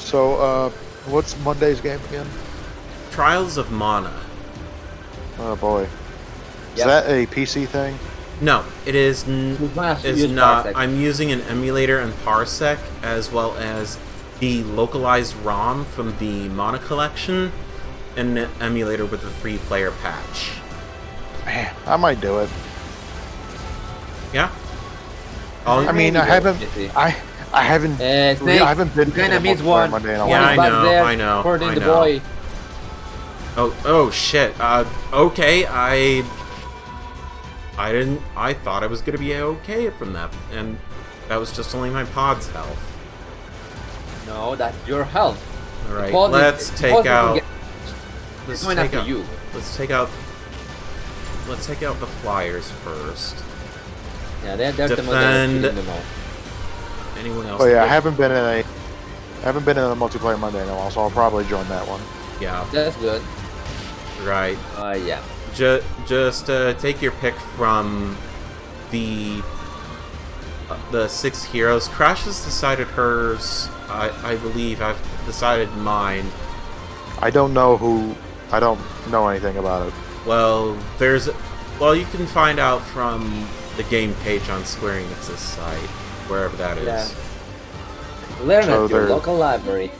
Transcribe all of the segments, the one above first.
So, what's Monday's game again? Trials of Mana. Oh boy. Is Yep. that a PC thing? No, it is Use not. Parsec. I'm using an emulator and Parsec, as well as the localized ROM from the Mana collection, and an emulator with a 3-player patch. Man, I might do it. Yeah? I mean, I haven't been. Snake, I haven't been. kinda to missed multiplayer one. Monday in a Yeah, while. I back know, there, I know, supporting I the know. boy. Oh shit. Okay, I thought I was gonna be okay from that, and that was just only my pod's health. No, that's your health. Alright, Pod is- let's the take pod doesn't out... get- Let's going take after out... you. Let's take out... Let's take out the flyers first. Yeah, they're the most that are Defend. shooting the most. Anyone else? Oh yeah, I haven't been in a multiplayer Monday in a while, so I'll probably join that one. Yeah, That's good. right. Yeah. Just take your pick from the 6 heroes. Crash has decided hers. I believe I've decided mine. I don't know anything about it. Well, you can find out from the game page on Square Enix's site, wherever that is. Yeah. Learn So at your they're- local library.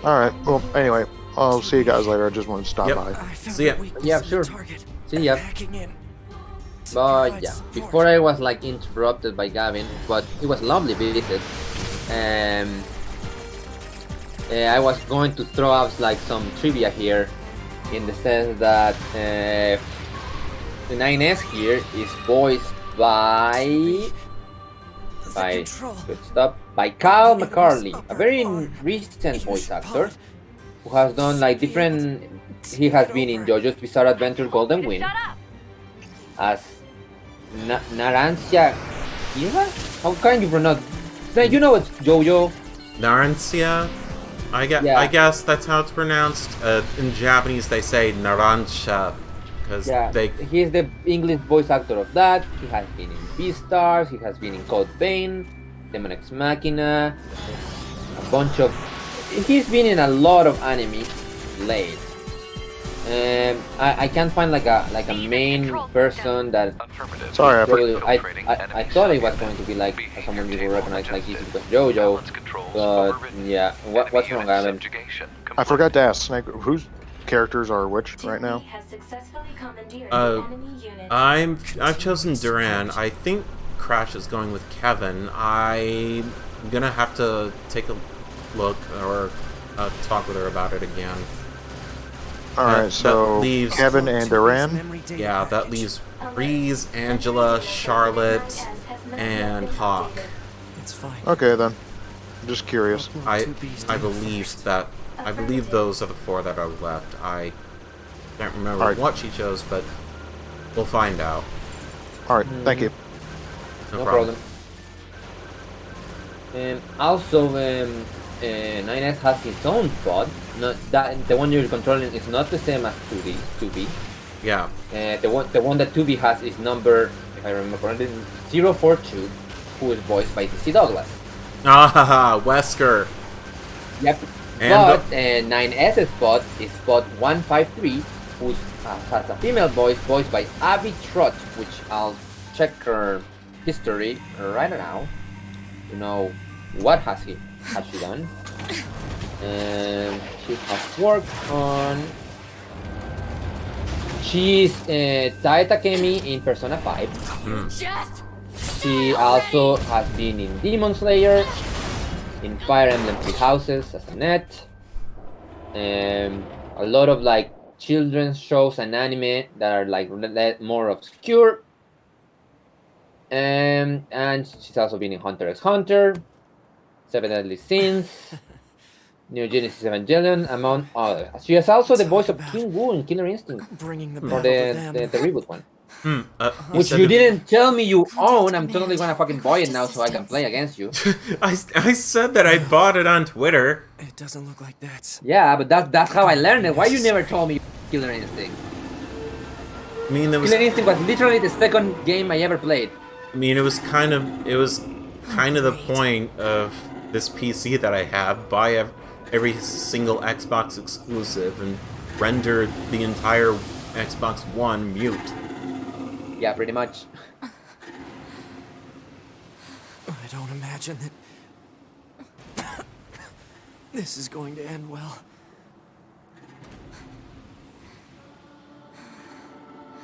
All right. Well, anyway, I'll see you guys later. I just wanted to stop Yep. by. See ya. Yeah, sure. See ya. But yeah, before I was like interrupted by Gavin, but it was a lovely visit. I was going to throw out like some trivia here, in the sense that the 9S here is voiced by good stop by Kyle McCarley, a very recent voice actor who has done like different. He has been in JoJo's Bizarre Adventure Golden Wind as Narancia Kira? How can you pronounce? You know it's JoJo. Narancia? I guess that's how it's pronounced. In Japanese, they say Narancia, because Yeah, they... he's the English voice actor of that. He has been in Beastars, he has been in Code Vein, Demon Ex Machina, a bunch of... He's been in a lot of anime late. I can't find like a main person that... Sorry, I thought it was going to be like someone you will recognize like easy because JoJo, but yeah, what's wrong, Gavin? I forgot to ask Snake, whose characters are which right now? I've chosen Duran. I think Crash is going with Kevin. I'm gonna have to take a look or talk with her about it again. All right, so leaves- Kevin and Duran. Yeah, that leaves Breeze, Angela, Charlotte, and Hawk. It's fine. Okay then. I'm just curious. I believe those are the 4 that are left. I can't remember Alright. what she chose, but we'll find out. All right, thank you. No problem. Also, 9S has its own pod. Not that the one you're controlling is not the same as 2B. Yeah. The one that 2B has is number, if I remember correctly, 042, who is voiced by C. Douglas. Ah, Wesker. Yep. And But 9S's pod is pod 153, who has a female voice voiced by Abby Trott, which I'll check her history right now to know what has she done. She has worked on. She's Tai Takemi in Persona 5. She also has been in Demon Slayer, in Fire Emblem Three Houses as Annette, a lot of like children's shows and anime that are like more obscure. And she's also been in Hunter x Hunter, Seven Deadly Sins, Neo Genesis Evangelion, among others. She is also the voice of King Wu in Killer Instinct, Bringing the for battle to the reboot one. Which said you the- didn't tell me you own. I'm totally gonna fucking buy it now so I can play against you. I said that I bought it on Twitter. It doesn't look like that. Yeah, but that's how I learned it. Why you never told me Killer Instinct? I mean, Killer Instinct was literally the second game I ever played. it was kind of the point of this PC that I have. every single Xbox exclusive and rendered the entire Xbox One mute. Yeah, pretty much. I don't imagine that this is going to end well.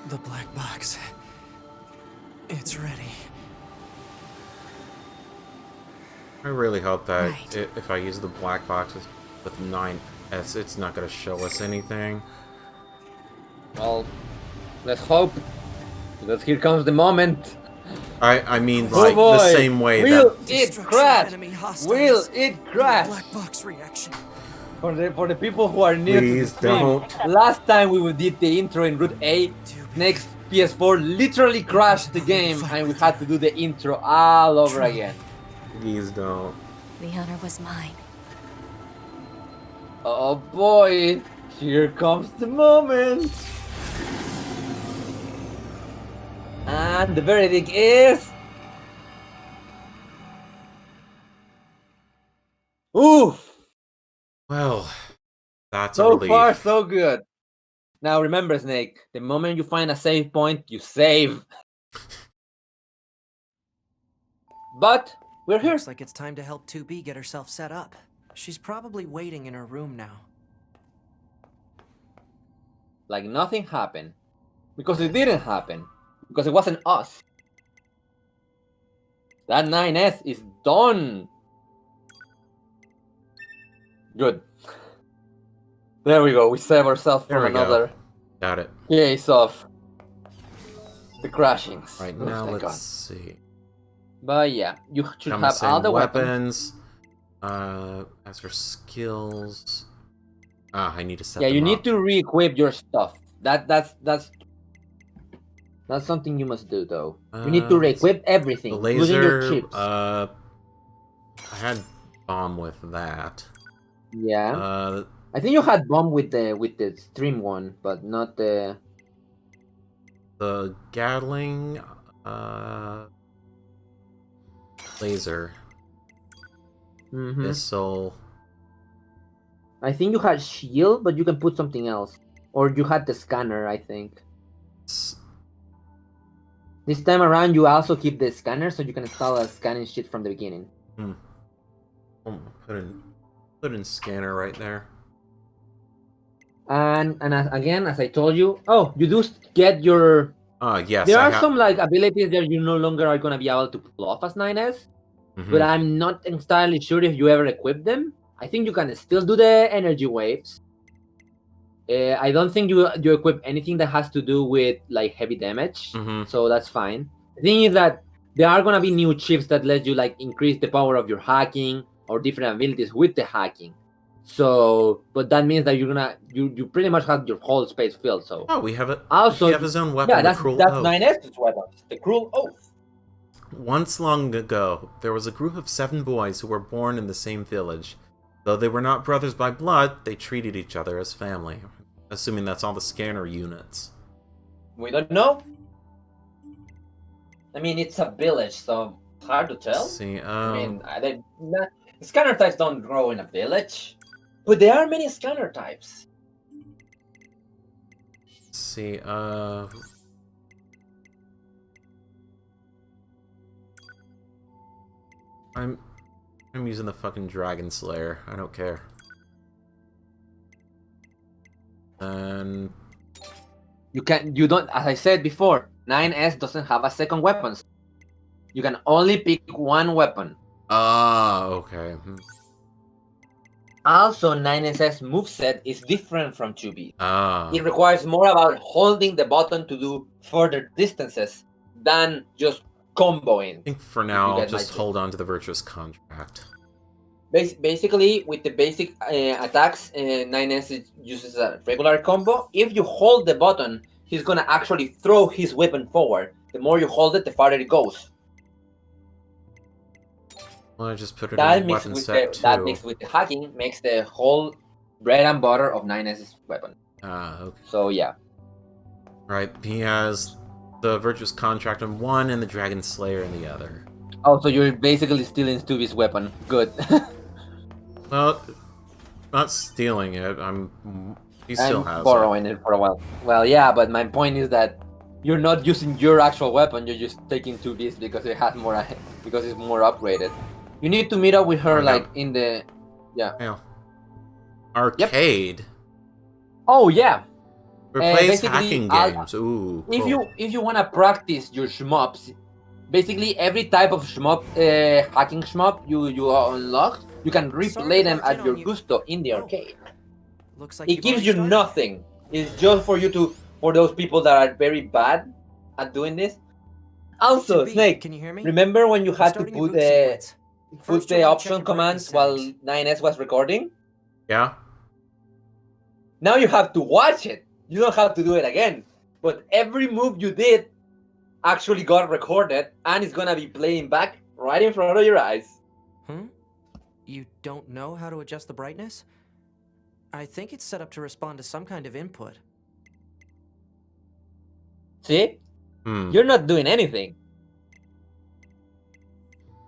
The black box. It's ready. I really hope that Right. if I use the black box with 9S, it's not going to show us anything. Well, let's hope. Because here comes the moment. I mean, Oh like, boy! the same way Will that... it Destruction of crash? enemy hostiles. Will it crash? Black box reaction. For the people who are new to the Please stream, don't. last time we did the intro in Route A, Snake's PS4 literally crashed the game and we had to do the intro all over again. Please don't. The honor was mine. Oh boy, here comes the moment. And the verdict is... Oof! Well, that's a So relief. far, so good. Now remember, Snake, the moment you find a save point, you save. But we're here. Looks like it's time to help 2B get herself set up. She's probably waiting in her room now. Like nothing happened. Because it didn't happen. Because it wasn't us. That 9S is done. Good. There we go. We save ourselves There from we go. another Got it. case of the crashings. Right, Oh, now thank let's God. see. But yeah, you should I'm have saying all the weapons. As for skills... I need to set Yeah, them you up. need to re-equip your stuff. That's something you must do though. You need to re-equip everything, The including your laser, chips. I had bomb with that. Yeah. I think you had bomb with the stream one, but not the... The Gatling, laser, Mhm. missile. I think you had shield, but you can put something else. Or you had the scanner, I think. This time around, you also keep the scanner, so you can install a scanning sheet from the beginning. Put in scanner right there. And again, as I told you, oh, you do get your... Yes, There I are have. some like abilities that you no longer are gonna be able to pull off as 9S, but I'm not entirely sure if you ever equip them. I think you can still do the energy waves. I don't think you equip anything that has to do with like heavy damage, so that's fine. The thing is that there are gonna be new chips that let you like increase the power of your hacking or different abilities with the hacking. So, but that means that you pretty much have your whole space filled. So we have it. also we have his own weapon. yeah, the that's cruel that's oath. 9S's weapon, the cruel oath. Once long ago, there was a group of 7 boys who were born in the same village. Though they were not brothers by blood, they treated each other as family. Assuming that's all the scanner units. We don't know. I mean, it's a village, so hard to tell. Let's see, I mean, scanner types don't grow in a village, but there are many scanner types. let's see, I'm using the fucking Dragon Slayer. I don't care. And You don't, as I said before, 9S doesn't have a second weapon. You can only pick one weapon. okay. Also, 9SS moveset is different from 2B. Ah. It requires more about holding the button to do further distances than just comboing. I think for now I'll just hold on to the Virtuous Contract. Basically, with the basic attacks, 9S uses a regular combo. If you hold the button, he's gonna actually throw his weapon forward. The more you hold it, the farther it goes. Well, I just put it That in mixed weapon with set 2. that mixed with the hacking makes the whole bread and butter of 9S's weapon. Okay. So yeah. Right, he has the Virtuous Contract in one and the Dragon Slayer in the other. Oh, so you're basically stealing Stubby's weapon. Good. Well, not stealing it. He still has borrowing it for a while. Well, yeah, but my point is that you're not using your actual weapon. You're just taking 2Ds because it has more, because it's more upgraded. You need to meet up with her, like in the, it. Arcade. Oh yeah. Replace hacking games. Ooh. Cool. If you wanna practice your shmups, basically every type of shmup, hacking shmup you unlock, you can replay them at your gusto in the arcade. Looks like It gives you nothing. It's just for those people that are very bad at doing this. Also, Snake, can you hear me? remember when you had to put the option commands while 9S was recording? Yeah. Now you have to watch it. You don't have to do it again. But every move you did actually got recorded and it's gonna be playing back right in front of your eyes. You don't know how to adjust the brightness? I think it's set up to respond to some kind of input. See? You're not doing anything.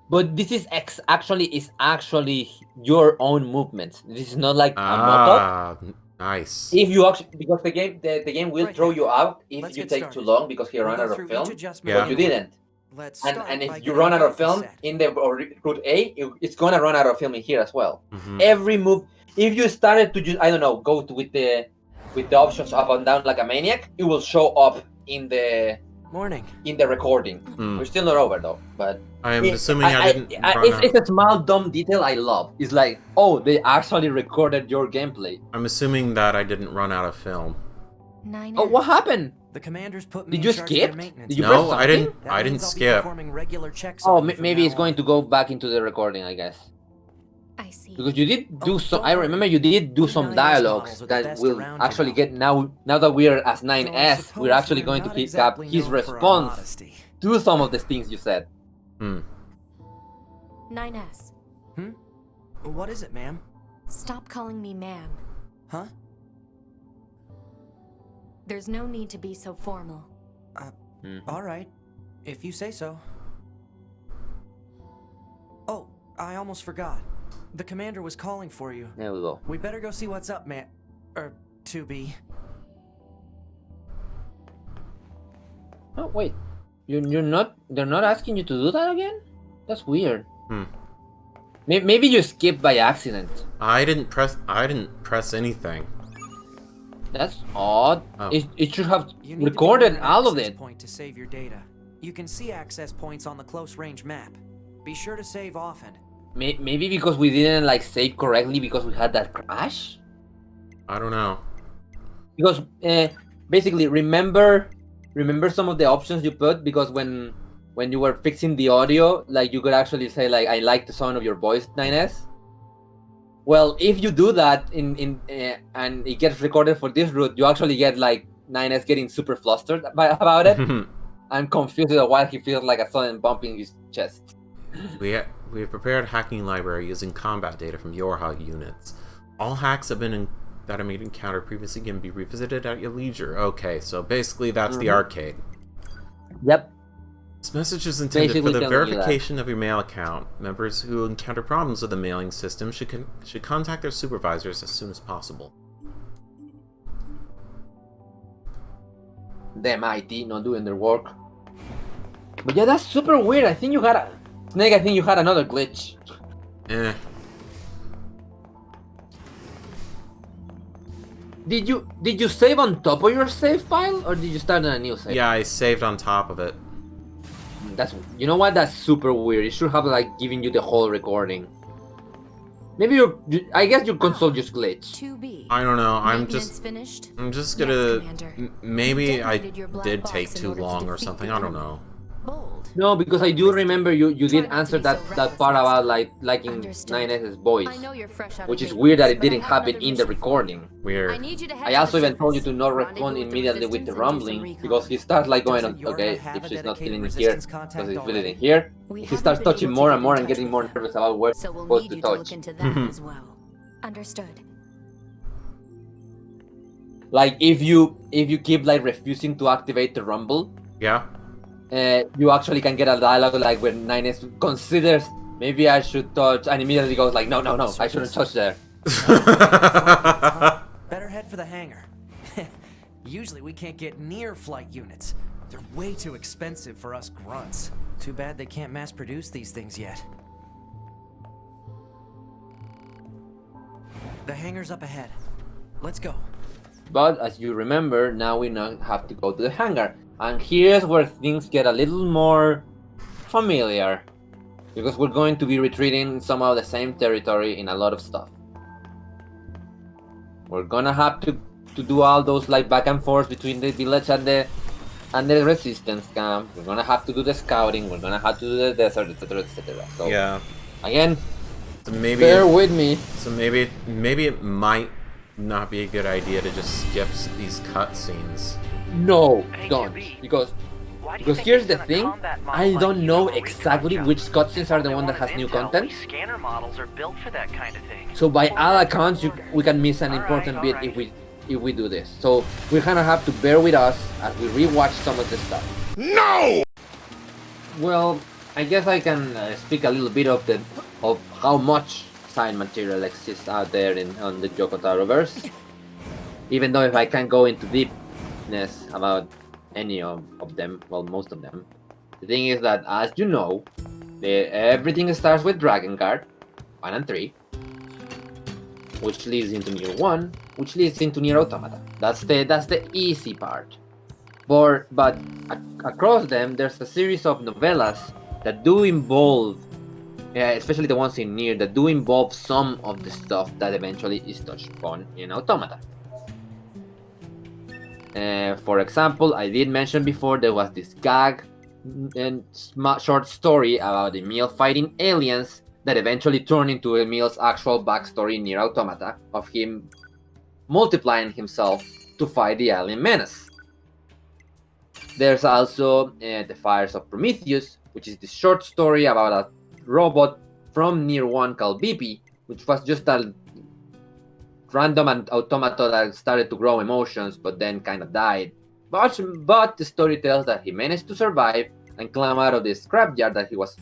But this is actually your own movements. This is not like a mock-up. Nice. If you actually, because the game will throw you out if you take too long because you run out of film. But you didn't. And if you run out of film in the route A, it's gonna run out of film in here as well. Every move, if you started to just, I don't know, go with the options up and down like a maniac, it will show up in the recording. We're still not over though, but I'm assuming I didn't. It's a small dumb detail I love. It's like, oh, they actually recorded your gameplay. I'm assuming that I didn't run out of film. Oh, what happened? The commanders put me Did you in charge of their skip? maintenance. Did you No, press something? I didn't skip. Oh, maybe it's going to go back into the recording, I guess. I see. Because you did do some. I remember you did do some dialogues that will actually get now. Now that we are as 9S, we're actually going to pick up his response to some of the things you said. 9S. What is it, ma'am? Stop calling me ma'am. Huh? There's no need to be so formal. All right, if you say so. Oh, I almost forgot. The commander was calling for you. There we go. We better go see what's up, man. 2B. Oh wait, you're not. They're not asking you to do that again. That's weird. Maybe you skipped by accident. I didn't press anything. That's odd. Oh. It should have You need recorded to be all of access it. point to save your data. You can see access points on the close range map. Be sure to save often. Maybe because we didn't like save correctly because we had that crash. I don't know. Because basically, remember some of the options you put, because when you were fixing the audio, like you could actually say like, I like the sound of your voice, 9S. Well, if you do that and it gets recorded for this route, you actually get like 9S getting super flustered about it. I'm confused about why he feels like a sudden bump in his chest. We have prepared a hacking library using combat data from your units. All hacks that have been encountered previously can be revisited at your leisure. Okay, so basically that's the arcade. Yep. This message is intended Basically for the telling you verification of your mail account. Members who encounter problems with the mailing system should contact their supervisors as soon as possible. Them IT not doing their work. But yeah, that's super weird. I think you had Snake, I think you had another glitch. Did you save on top of your save file, or did you start on a new save? Yeah, I saved on top of it. You know what? That's super weird. It should have like given you the whole recording. Maybe I guess your console just glitched. 2B. I don't know. Finished? I'm just gonna. Commander. Maybe I Detonated your black did box take in too order to long or defeat something. the I don't enemy. know. Bold. No, because I do remember you Try did not to answer be that so that part reckless, about liking Understood. 9S's voice, I know you're fresh out which of is weird that it maintenance, but I didn't have happen another in the mission for you. recording. Weird. I need you to head I to also the even told you to surface. not Rendezvous respond with the immediately with the resistance and do some rumbling, recon. because he starts like going, Doesn't Yorga okay, have if a she's not dedicated feeling it here, resistance contact because he's feeling already? it here, We he haven't starts been touching able more to and get more in and touch getting with more them. nervous about where So we'll supposed need to you to look touch. into that as well. Understood. Like if you keep like refusing to activate the rumble, Yeah. you actually can get a dialogue like where 9S considers maybe I should touch, and immediately goes like, no, I shouldn't touch there. Better head for the hangar. Usually we can't get near flight units. They're way too expensive for us grunts. Too bad they can't mass produce these things yet. The hangar's up ahead. Let's go. But as you remember, now we now have to go to the hangar. And here's where things get a little more familiar. Because we're going to be retreating some of the same territory in a lot of stuff. We're gonna have to do all those like back and forth between the village and the resistance camp. We're gonna have to do the scouting. We're gonna have to do the desert, etc., etc. So Yeah. again, So maybe bear with me. So maybe it might not be a good idea to just skip these cutscenes. No, Hey, don't. QB, Because why do you think here's he's the gonna thing, combat model I like don't you know from a exactly recon which job? cutscenes are the All one they that want has is new intel. content. These scanner models are built for that kind of thing. So by all Alright, accounts, we can miss an important bit if we do this. So we kind of have to bear with us as we rewatch some of this stuff. No! Well, I guess I can speak a little bit of how much side material exists out there on the Yokotaroverse. Even though if I can't go into deepness about any of them, well, most of them. The thing is that, as you know, everything starts with Dragon Guard 1 and 3, which leads into NieR 1, which leads into NieR Automata. That's the easy part. But across them, there's a series of novellas that do involve, especially the ones in NieR, that do involve some of the stuff that eventually is touched upon in Automata. For example, I did mention before there was this gag and short story about Emil fighting aliens that eventually turned into Emil's actual backstory in NieR Automata of him multiplying himself to fight the alien menace. There's also The Fires of Prometheus, which is this short story about a robot from NieR 1 called BP, which was just a random automata that started to grow emotions but then kind of died. But the story tells that he managed to survive and climb out of this scrapyard that he was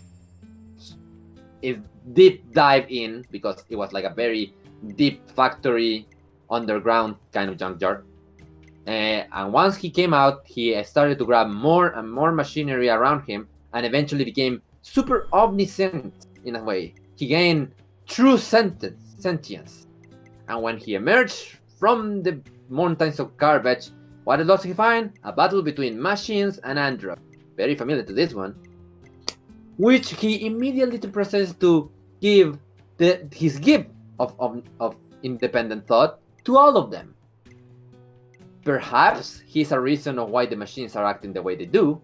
deep dive in, because it was like a very deep factory underground kind of junkyard. And once he came out, he started to grab more and more machinery around him and eventually became super omniscient in a way. He gained true sentience. And when he emerged from the mountains of garbage, what does he find? A battle between machines and androids. Very familiar to this one. Which he immediately proceeds to give his gift of independent thought to all of them. Perhaps he's a reason of why the machines are acting the way they do.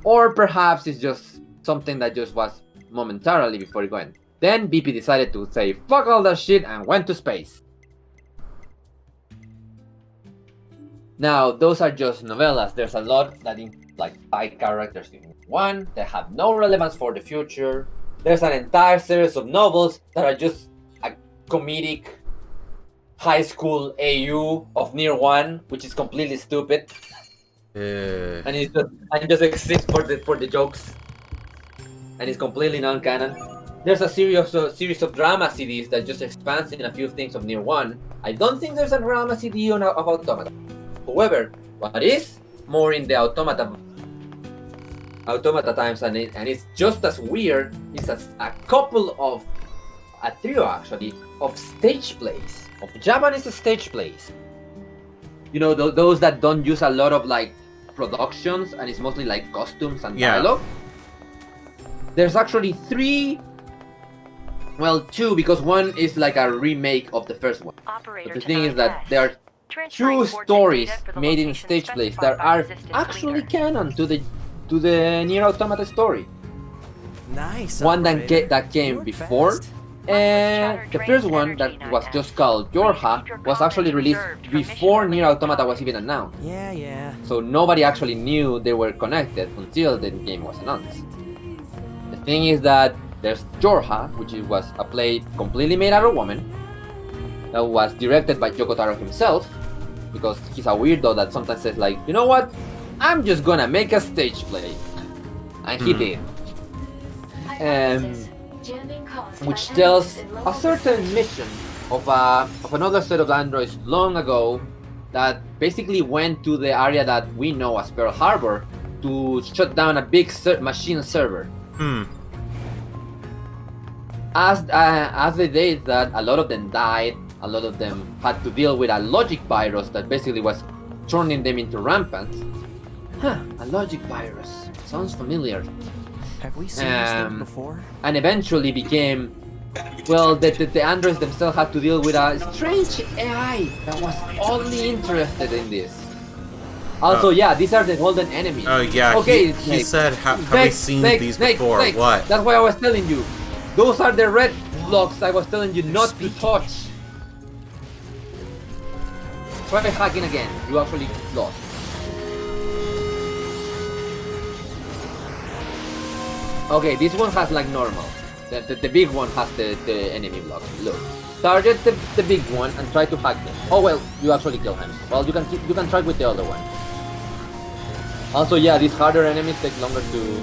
Or perhaps it's just something that just was momentarily before going. Then BP decided to say fuck all that shit and went to space. Now, those are just novellas. There's a lot that like 5 characters in one that have no relevance for the future. There's an entire series of novels that are just a comedic high school AU of NieR 1, which is completely stupid. And it just exists for the jokes. And it's completely non-canon. There's a series of drama CDs that just expands in a few things of NieR 1. I don't think there's a drama CD of Automata. However, what is more in the Automata times, and it's just as weird, is a trio actually, of stage plays, of Japanese stage plays. You know, those that don't use a lot of like productions and it's mostly like costumes and dialogue. There's actually 3. Well, 2, because one is like a remake of the first one. But the thing is that there are 2 stories made in stage plays that are actually canon to the NieR Automata story. Nice. One operator. that came You're before, fast. and the first one that was just called Yorha was actually released before NieR Automata was even announced. Yeah. So nobody actually knew they were connected until the game was announced. The thing is that there's Yorha, which was a play completely made out of woman, that was directed by Yoko Taro himself, because he's a weirdo that sometimes says like, you know what, I'm just gonna make a stage play. And he did. Which tells a certain mission of another set of androids long ago that basically went to the area that we know as Pearl Harbor to shut down a big machine server. As they did that, a lot of them died. A lot of them had to deal with a logic virus that basically was turning them into rampant. A logic virus. Sounds familiar. Have we seen this thing before? And eventually became, well, the androids themselves had to deal with a strange AI that was only interested in this. Also, yeah, these are the golden enemies. Oh yeah. Okay, He said, have we seen these before? Snake. What? That's why I was telling you. Those are the red blocks I was telling you not to touch. Try hacking again. You actually lost. Okay, this one has like normal. The big one has the enemy blocks. Look. Target the big one and try to hack him. Oh well, you actually kill him. Well, you can try with the other one. Also, yeah, these harder enemies take longer to...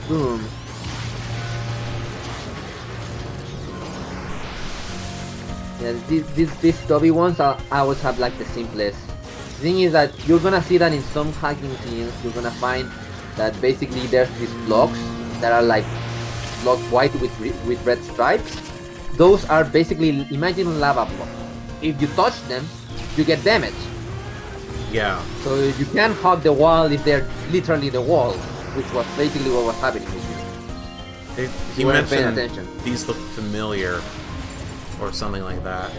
Boom. Yeah, these stubby ones I always have like the simplest. The thing is that you're gonna see that in some hacking teams, you're gonna find that basically there's these blocks that are like blocks white with red stripes. Those are basically, imagine lava blocks. If you touch them, you get damage. Yeah. So you can't hug the wall if they're literally the wall, which was basically what was happening with you. He You weren't paying mentioned attention. these look familiar, or something like that.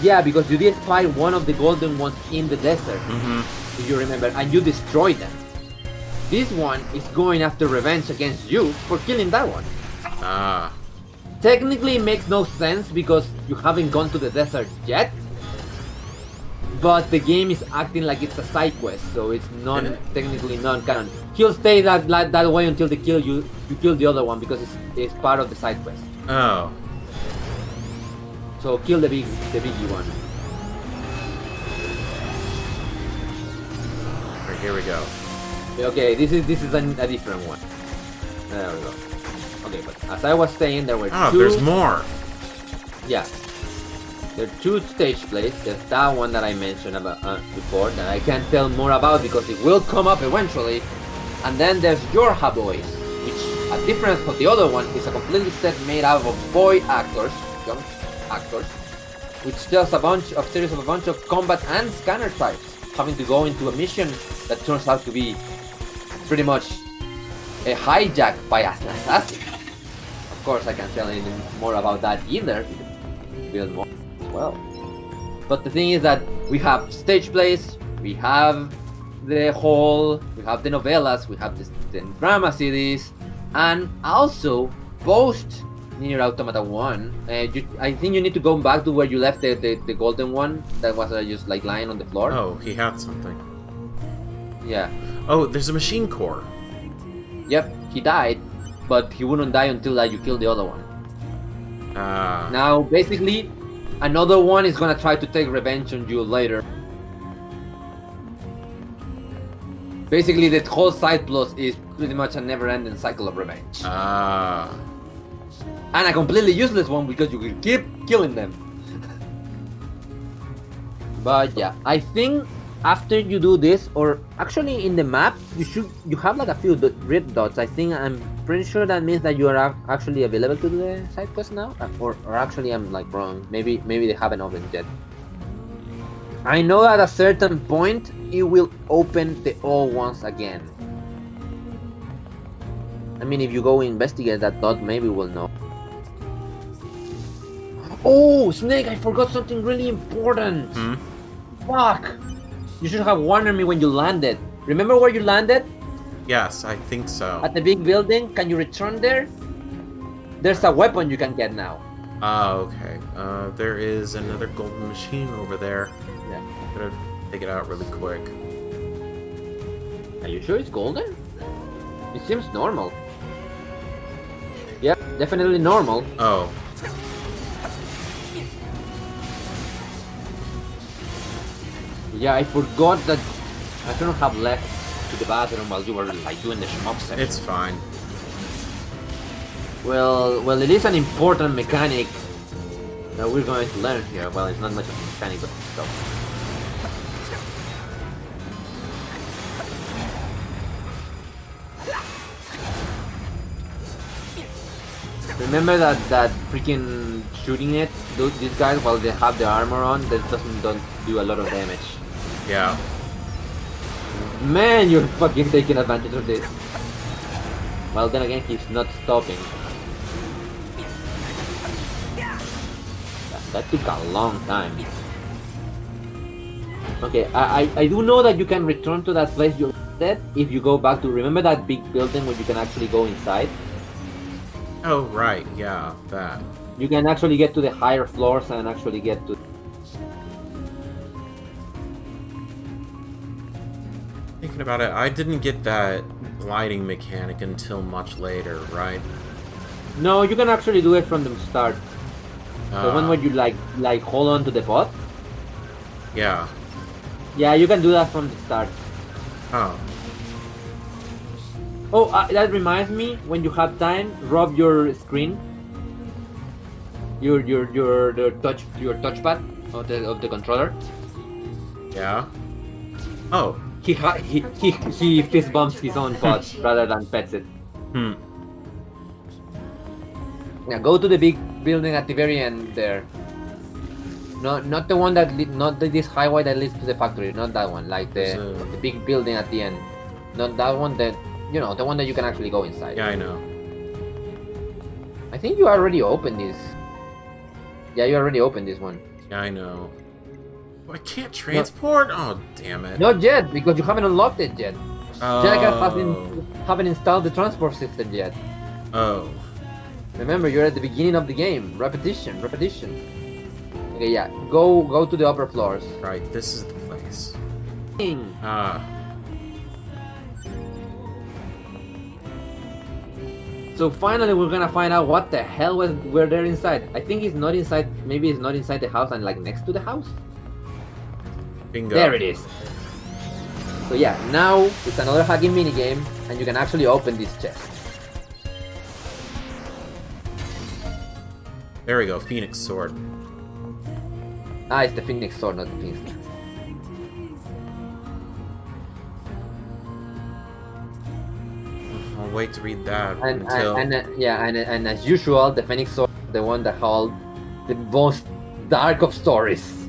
Yeah, because you did fight one of the golden ones in the desert, if you remember, and you destroyed them. This one is going after revenge against you for killing that one. Ah. Technically, it makes no sense because you haven't gone to the desert yet. But the game is acting like it's a side quest, so it's technically non-canon. He'll stay that way until they kill you. You kill the other one because it's part of the side quest. Oh. So kill the biggie one. Right, here we go. Okay, this is a different one. There we go. Okay, but as I was saying, there were two. There's more. Yeah. There are two stage plays. There's that one that I mentioned about before that I can't tell more about because it will come up eventually. And then there's your Boys, which, a difference from the other one, is a completely set made out of boy actors, young actors, which tells a bunch of combat and scanner types having to go into a mission that turns out to be pretty much a hijack by an assassin. Of course, I can't tell anything more about that either. Build more as well. But the thing is that we have stage plays, we have the hall, we have the novellas, we have the drama series, and also post NieR Automata 1. I think you need to go back to where you left the golden one that was just like lying on the floor. Oh, he had something. Yeah. Oh, there's a machine core. Yep, he died, but he wouldn't die until you kill the other one. Ah. Now, basically, another one is gonna try to take revenge on you later. Basically, the whole side plot is pretty much a never-ending cycle of revenge. Ah. And a completely useless one because you will keep killing them. But yeah, I think after you do this, or actually in the map, you have like a few red dots. I'm pretty sure that means that you are actually available to do the side quest now, or actually I'm like wrong. Maybe they haven't opened yet. I know at a certain point it will open the old ones again. I mean, if you go investigate that dot, maybe we'll know. Oh, Snake! I forgot something really important. Fuck! You should have warned me when you landed. Remember where you landed? Yes, I think so. At the big building? Can you return there? There's a weapon you can get now. Ah, okay. There is another golden machine over there. Yeah. I'm gonna take it out really quick. Are you sure it's golden? It seems normal. Yeah, definitely normal. Oh. Yeah, I forgot that I don't have left to the bathroom while you were like doing the shmup section. It's fine. Well, it is an important mechanic that we're going to learn here. Well, it's not much of a mechanic, but so. Remember that freaking shooting it, these guys, while they have their armor on, that don't do a lot of damage. Yeah. Man, you're fucking taking advantage of this. Well, then again, he's not stopping. That took a long time. Okay, I do know that you can return to that place you said if you go back to... Remember that big building where you can actually go inside? Oh, right. Yeah, that. You can actually get to the higher floors and actually get to... Thinking about it, I didn't get that gliding mechanic until much later, right? No, you can actually do it from the start. The one where you like hold on to the pot. Yeah. Yeah, you can do that from the start. Oh. Oh, that reminds me. When you have time, rub your screen. Your touchpad of the controller. Yeah. Oh. He fist bumps his own pot rather than pets it. Hmm. Yeah, go to the big building at the very end there. No, not the one that this highway that leads to the factory. Not that one. Like the big building at the end. Not that one. That the one that you can actually go inside. Yeah, I know. I think you already opened this. Yeah, you already opened this one. Yeah, I know. I can't transport? Oh, damn it. Not yet, because you haven't unlocked it yet. Jagger Oh. haven't installed the transport system yet. Oh. Remember, you're at the beginning of the game. Repetition. Okay, yeah. Go to the upper floors. Right, this is the place. Ding. Ah. So finally, we're gonna find out what the hell were there inside. I think it's not inside. Maybe it's not inside the house and like next to the house. Bingo. There it is. So yeah, now it's another hacking minigame, and you can actually open this chest. There we go, Phoenix Sword. Ah, it's the Phoenix Sword, not the Phoenix. I'll wait to read that And until... as usual, the Phoenix Sword, the one that held the most dark of stories.